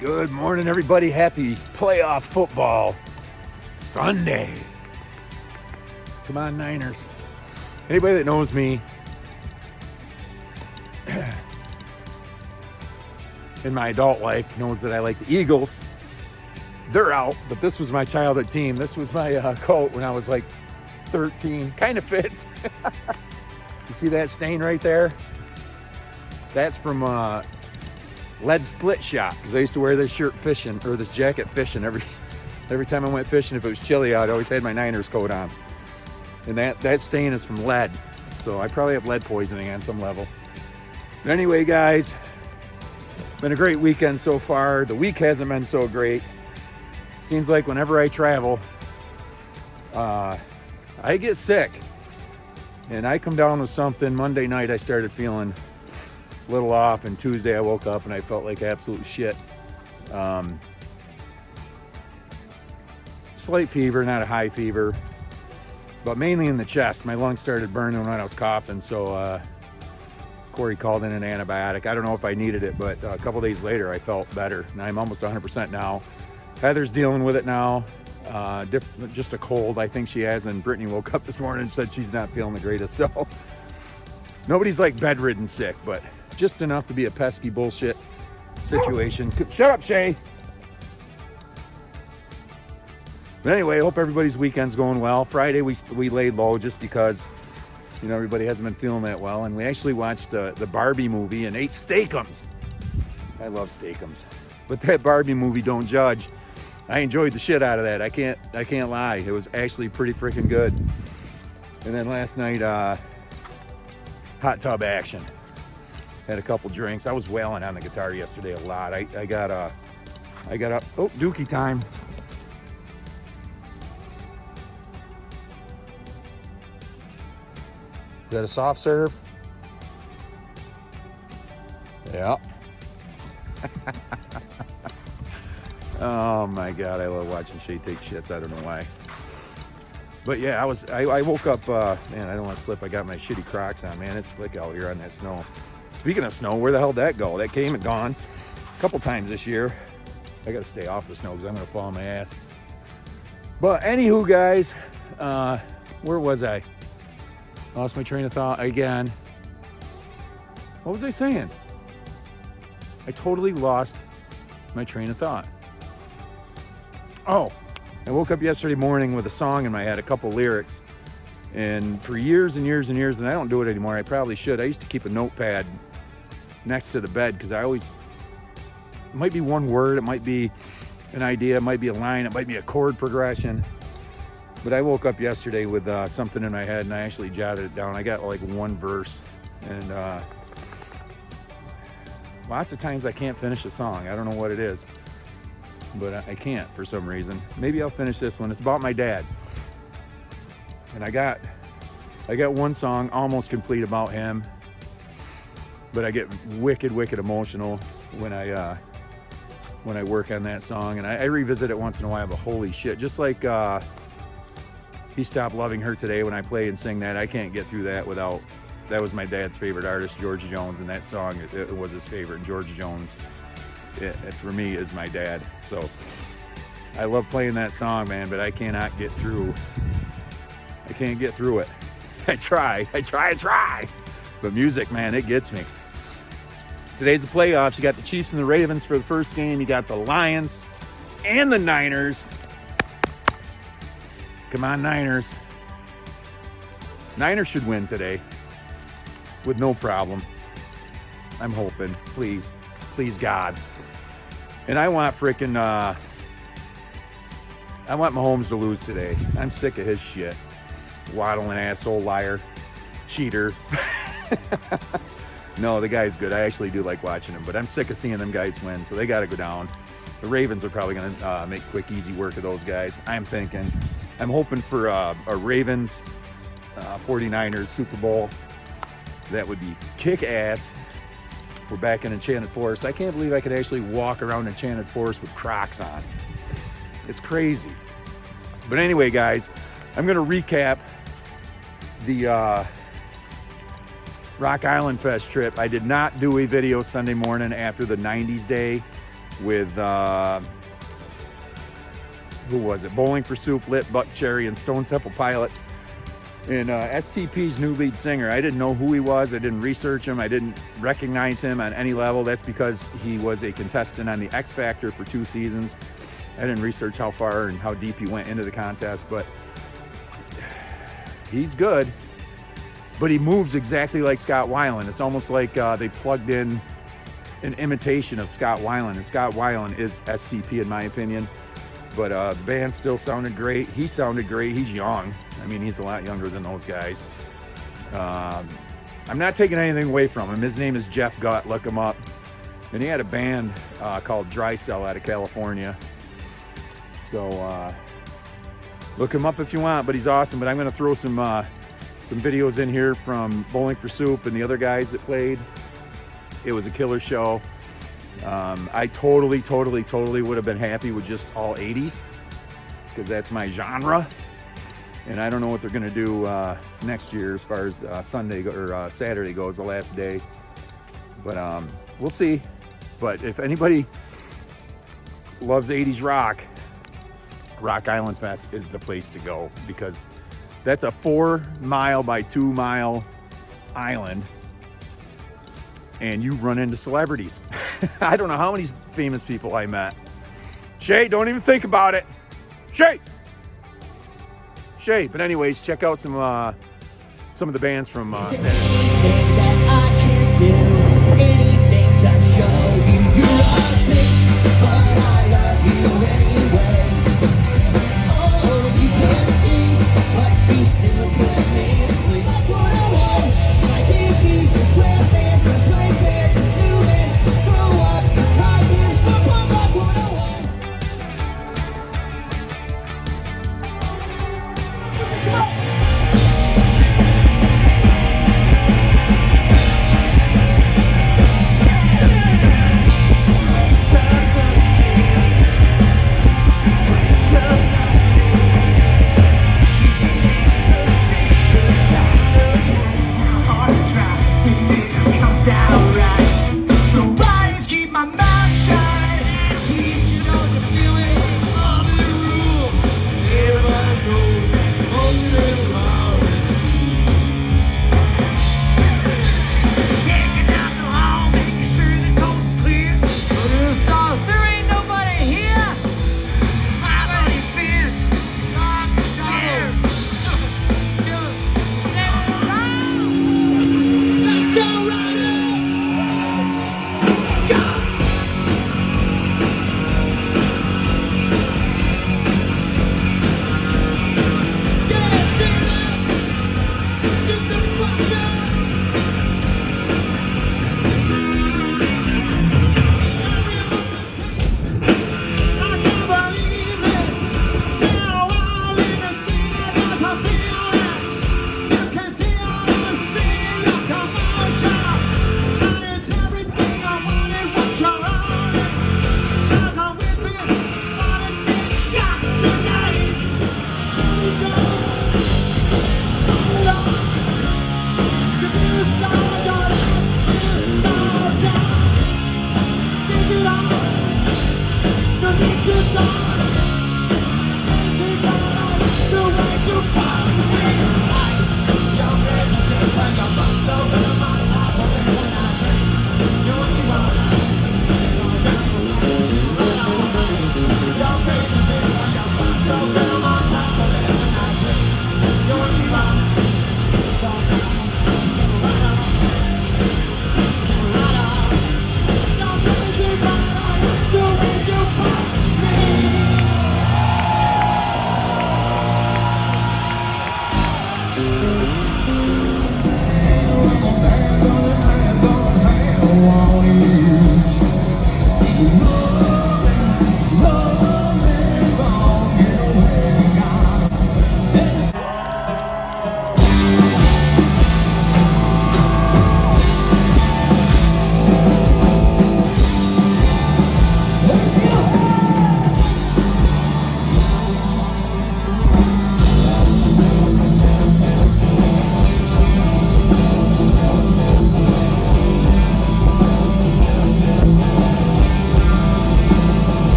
Good morning, everybody. Happy playoff football Sunday. Come on, Niners. Anybody that knows me in my adult life knows that I like the Eagles. They're out, but this was my childhood team. This was my coat when I was like 13. Kind of fits. You see that stain right there? That's from Lead Split Shop, because I used to wear this shirt fishing, or this jacket fishing every time I went fishing. If it was chilly out, I always had my Niners coat on. And that stain is from lead. So I probably have lead poisoning on some level. But anyway, guys, been a great weekend so far. The week hasn't been so great. Seems like whenever I travel, I get sick. And I come down with something. Monday night I started feeling a little off, and Tuesday I woke up and I felt like absolute shit. Slight fever, not a high fever, but mainly in the chest. My lungs started burning when I was coughing, so Corey called in an antibiotic. I don't know if I needed it, but a couple days later I felt better, and I'm almost 100% now. Heather's dealing with it now. Just a cold I think she has, and Brittany woke up this morning and said she's not feeling the greatest, so nobody's like bedridden sick, but just enough to be a pesky bullshit situation. Shut up, Shay. But anyway, I hope everybody's weekend's going well. Friday we laid low just because, you know, everybody hasn't been feeling that well, and we actually watched the Barbie movie and ate steakums. I love steakums, but that Barbie movie, don't judge. I enjoyed the shit out of that. I can't lie. It was actually pretty freaking good. And then last night, hot tub action. Had a couple drinks. I was wailing on the guitar yesterday a lot. I got up. Oh, dookie time. Is that a soft serve? Yeah. Oh my God, I love watching Shay take shits. I don't know why. But yeah, I woke up, man, I don't want to slip. I got my shitty Crocs on, man. It's slick out here on that snow. Speaking of snow, where the hell did that go? That came and gone a couple times this year. I got to stay off the snow because I'm going to fall on my ass. But anywho, guys, where was I? Lost my train of thought again. What was I saying? I totally lost my train of thought. Oh, I woke up yesterday morning with a song in my head, a couple lyrics. And for years and years and years, and I don't do it anymore, I probably should. I used to keep a notepad next to the bed because it might be one word, it might be an idea, it might be a line, it might be a chord progression. But I woke up yesterday with something in my head, and I actually jotted it down. I got like one verse, and lots of times I can't finish a song. I don't know what it is, but I can't for some reason. Maybe I'll finish this one. It's about my dad. And I got one song almost complete about him, but I get wicked emotional when I work on that song, and I revisit it once in a while. But holy shit, just like He Stopped Loving Her Today, when I play and sing that, I can't get through that without. That was my dad's favorite artist, George Jones, and that song it was his favorite. George Jones, it for me is my dad. So I love playing that song, man, but I cannot get through. I can't get through it. I try. But music, man, it gets me. Today's the playoffs. You got the Chiefs and the Ravens for the first game. You got the Lions and the Niners. Come on, Niners. Niners should win today with no problem. I'm hoping. Please, God. And I want I want Mahomes to lose today. I'm sick of his shit. Waddling asshole, liar, cheater. No, the guy's good. I actually do like watching him, but I'm sick of seeing them guys win, so they got to go down. The Ravens are probably going to make quick, easy work of those guys. I'm hoping for a Ravens 49ers Super Bowl. That would be kick-ass. We're back in Enchanted Forest. I can't believe I could actually walk around Enchanted Forest with Crocs on. It's crazy. But anyway, guys, I'm going to recap the Rokisland Fest trip. I did not do a video Sunday morning after the 90's day. with who was it? Bowling for Soup, Lit, Buck Cherry, and Stone Temple Pilots. And STP's new lead singer, I didn't know who he was. I didn't research him. I didn't recognize him on any level. That's because he was a contestant on the X Factor for 2 seasons. I didn't research how far and how deep he went into the contest, but he's good. But he moves exactly like Scott Weiland. It's almost like they plugged in an imitation of Scott Weiland. And Scott Weiland is STP in my opinion. But the band still sounded great. He sounded great. He's young. I mean, he's a lot younger than those guys. I'm not taking anything away from him. His name is Jeff Gutt. Look him up. And he had a band called Dry Cell out of California. So look him up if you want. But he's awesome. But I'm going to throw some videos in here from Bowling for Soup and the other guys that played. It was a killer show. I totally would have been happy with just all 80s because that's my genre, and I don't know what they're gonna do next year as far as Saturday goes, the last day, but we'll see. But if anybody loves 80s rock, Rock Island Fest is the place to go, because that's a 4 mile by 2 mile island and you run into celebrities. I don't know how many famous people I met. Shay, don't even think about it. Shay. But anyways, check out some of the bands from Saturday. Anything to show you you're a bitch, but I love you anyway. Oh, you can't see, but you still put me to sleep. Like 101, my dickies and sweatpants, cause my head new bands throw up high years for pump up 101.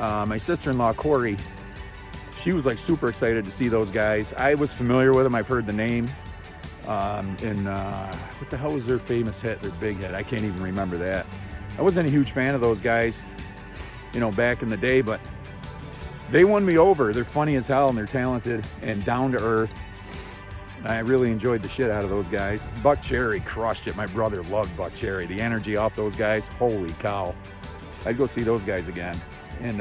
my sister-in-law, Corey, she was like super excited to see those guys. I was familiar with them. I've heard the name. What the hell was their famous hit, their big hit? I can't even remember that. I wasn't a huge fan of those guys, you know, back in the day, but they won me over. They're funny as hell and they're talented and down to earth. I really enjoyed the shit out of those guys. Buck Cherry crushed it. My brother loved Buck Cherry. The energy off those guys, holy cow. I'd go see those guys again. And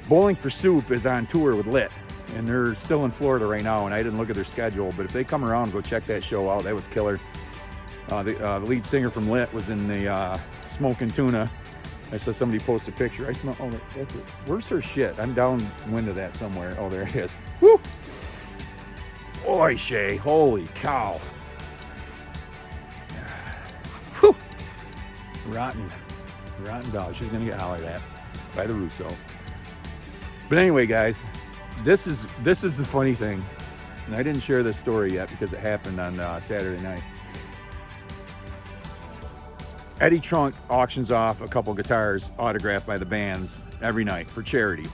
Bowling for Soup is on tour with Lit, and they're still in Florida right now, and I didn't look at their schedule, but if they come around, go check that show out. That was killer. The lead singer from Lit was in the Smoking Tuna. I saw somebody post a picture. I smell, oh, that's it. Where's her shit? I'm downwind of that somewhere. Oh, there it is. Woo! Boy, Shay, holy cow. Whew. Rotten dog. She's gonna get hollered at by the Russo. But anyway, guys, this is the funny thing, and I didn't share this story yet because it happened on Saturday night. Eddie Trunk auctions off a couple guitars autographed by the bands every night for charity,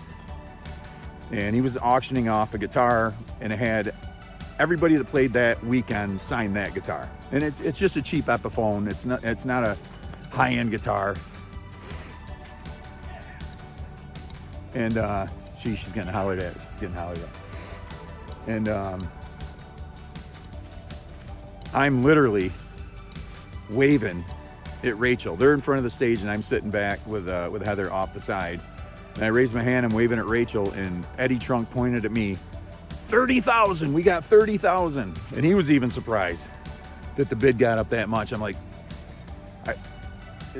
and he was auctioning off a guitar, and it had everybody that played that weekend sign that guitar. And it's just a cheap Epiphone. It's not a high-end guitar. And she's getting hollered at. And I'm literally waving at Rachel. They're in front of the stage and I'm sitting back with Heather off the side. And I raised my hand, I'm waving at Rachel, and Eddie Trunk pointed at me. 30,000, we got 30,000. And he was even surprised that the bid got up that much. I'm like,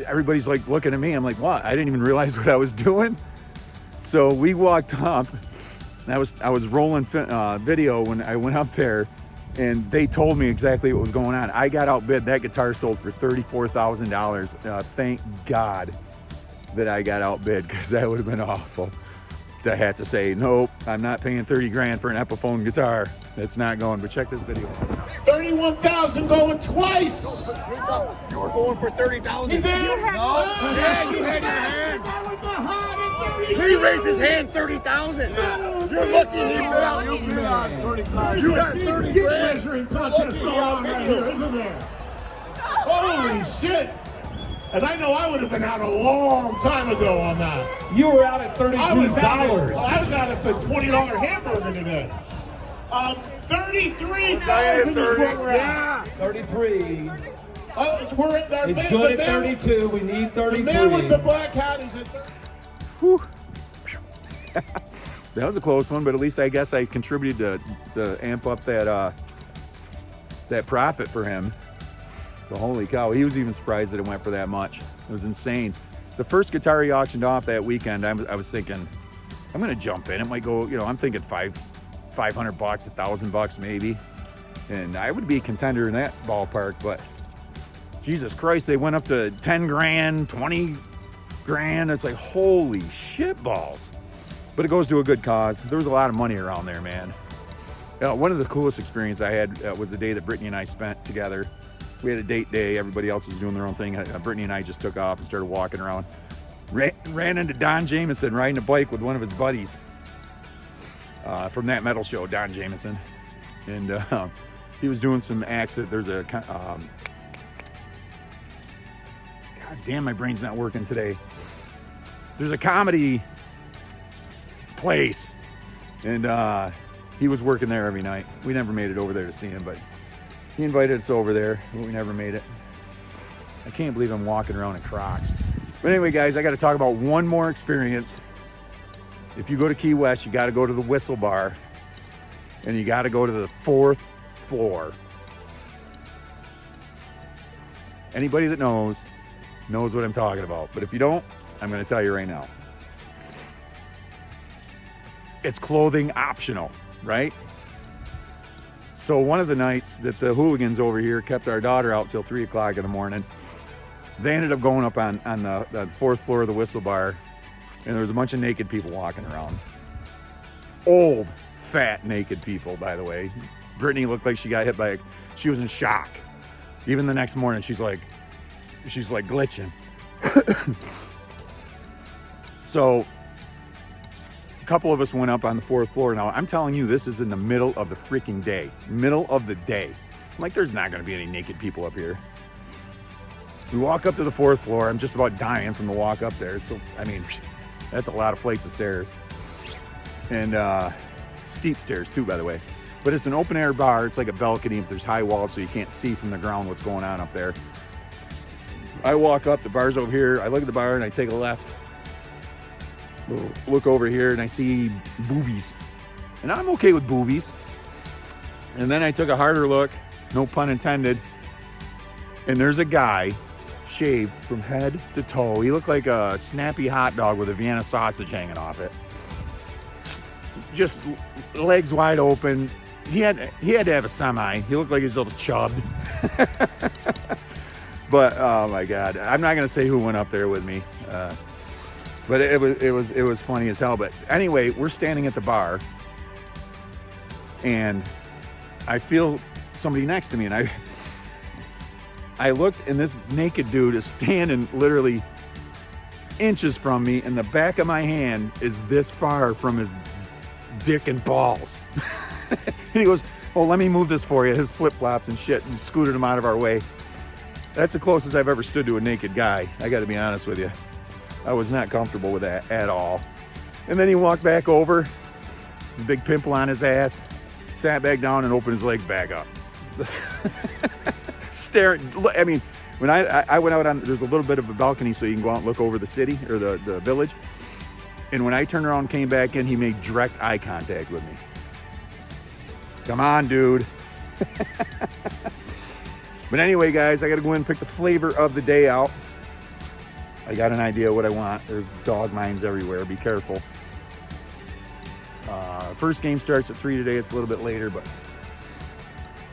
everybody's like looking at me. I'm like, what? I didn't even realize what I was doing. So we walked up, and I was rolling video when I went up there, and they told me exactly what was going on. I got outbid. That guitar sold for $34,000. Thank God that I got outbid, because that would have been awful. I had to say, nope, I'm not paying 30 grand for an Epiphone guitar. That's not going, but check this video. 31,000 going twice. You were going for 30,000. He's in. No. Yeah, you had your hand. He raised his hand 30,000. You're lucky he bid out. You bid out 30,000. You got 30 Dick grand. measuring contest going on right here, isn't there? Holy shit. And I know I would have been out a long time ago on that. You were out at $32. I was out at the $20 hamburger today. 33,000 is where we're at. 33. We're at there. He's good at 32. We need 33. The man with the black hat is at 30. Whew. That was a close one, but at least I guess I contributed to amp up that profit for him. But holy cow, he was even surprised that it went for that much. It was insane. The first guitar he auctioned off that weekend, I was thinking, I'm gonna jump in. It might go, I'm thinking $500, $1,000 maybe. And I would be a contender in that ballpark, but Jesus Christ, they went up to 10 grand, 20 grand. It's like, holy shit balls. But it goes to a good cause. There was a lot of money around there, man. One of the coolest experiences I had was the day that Brittany and I spent together. We had a date day. Everybody else was doing their own thing. Brittany and I just took off and started walking around. Ran into Don Jameson riding a bike with one of his buddies from that metal show, Don Jameson. And he was doing some acts that there's a... God damn, my brain's not working today. There's a comedy place. And he was working there every night. We never made it over there to see him, but he invited us over there, but we never made it. I can't believe I'm walking around in Crocs. But anyway, guys, I got to talk about one more experience. If you go to Key West, you got to go to the Whistle Bar, and you got to go to the 4th floor. Anybody that knows what I'm talking about. But if you don't, I'm going to tell you right now. It's clothing optional, right? So one of the nights that the hooligans over here kept our daughter out till 3 o'clock in the morning, they ended up going up on the 4th floor of the Whistle Bar, and there was a bunch of naked people walking around. Old, fat, naked people, by the way. Brittany looked like she got hit by she was in shock. Even the next morning, she's like glitching. So couple of us went up on the 4th floor. Now, I'm telling you, this is in the middle of the freaking day. Middle of the day. I'm like, there's not going to be any naked people up here. We walk up to the 4th floor. I'm just about dying from the walk up there. So, I mean, that's a lot of flights of stairs. And steep stairs, too, by the way. But it's an open-air bar. It's like a balcony. There's high walls, so you can't see from the ground what's going on up there. I walk up. The bar's over here. I look at the bar, and I take a left. Look over here, and I see boobies. And I'm okay with boobies. And then I took a harder look, no pun intended, and there's a guy shaved from head to toe. He looked like a snappy hot dog with a Vienna sausage hanging off it. Just legs wide open. He had to have a semi. He looked like he was a little chubbed. But oh my God, I'm not gonna say who went up there with me. But it was funny as hell. But anyway, we're standing at the bar, and I feel somebody next to me, and I looked, and this naked dude is standing literally inches from me, and the back of my hand is this far from his dick and balls. And he goes, "Oh, let me move this for you." His flip-flops and shit, and scooted him out of our way. That's the closest I've ever stood to a naked guy. I got to be honest with you. I was not comfortable with that at all. And then he walked back over, big pimple on his ass, sat back down and opened his legs back up. Staring, I mean, when I went out on, there's a little bit of a balcony so you can go out and look over the city or the village. And when I turned around and came back in, he made direct eye contact with me. Come on, dude. But anyway, guys, I got to go in and pick the flavor of the day out. I got an idea what I want. There's dog mines everywhere. Be careful. First game starts at 3 today. It's a little bit later, but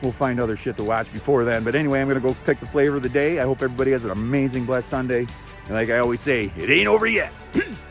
we'll find other shit to watch before then. But anyway, I'm going to go pick the flavor of the day. I hope everybody has an amazing, blessed Sunday. And like I always say, it ain't over yet. Peace.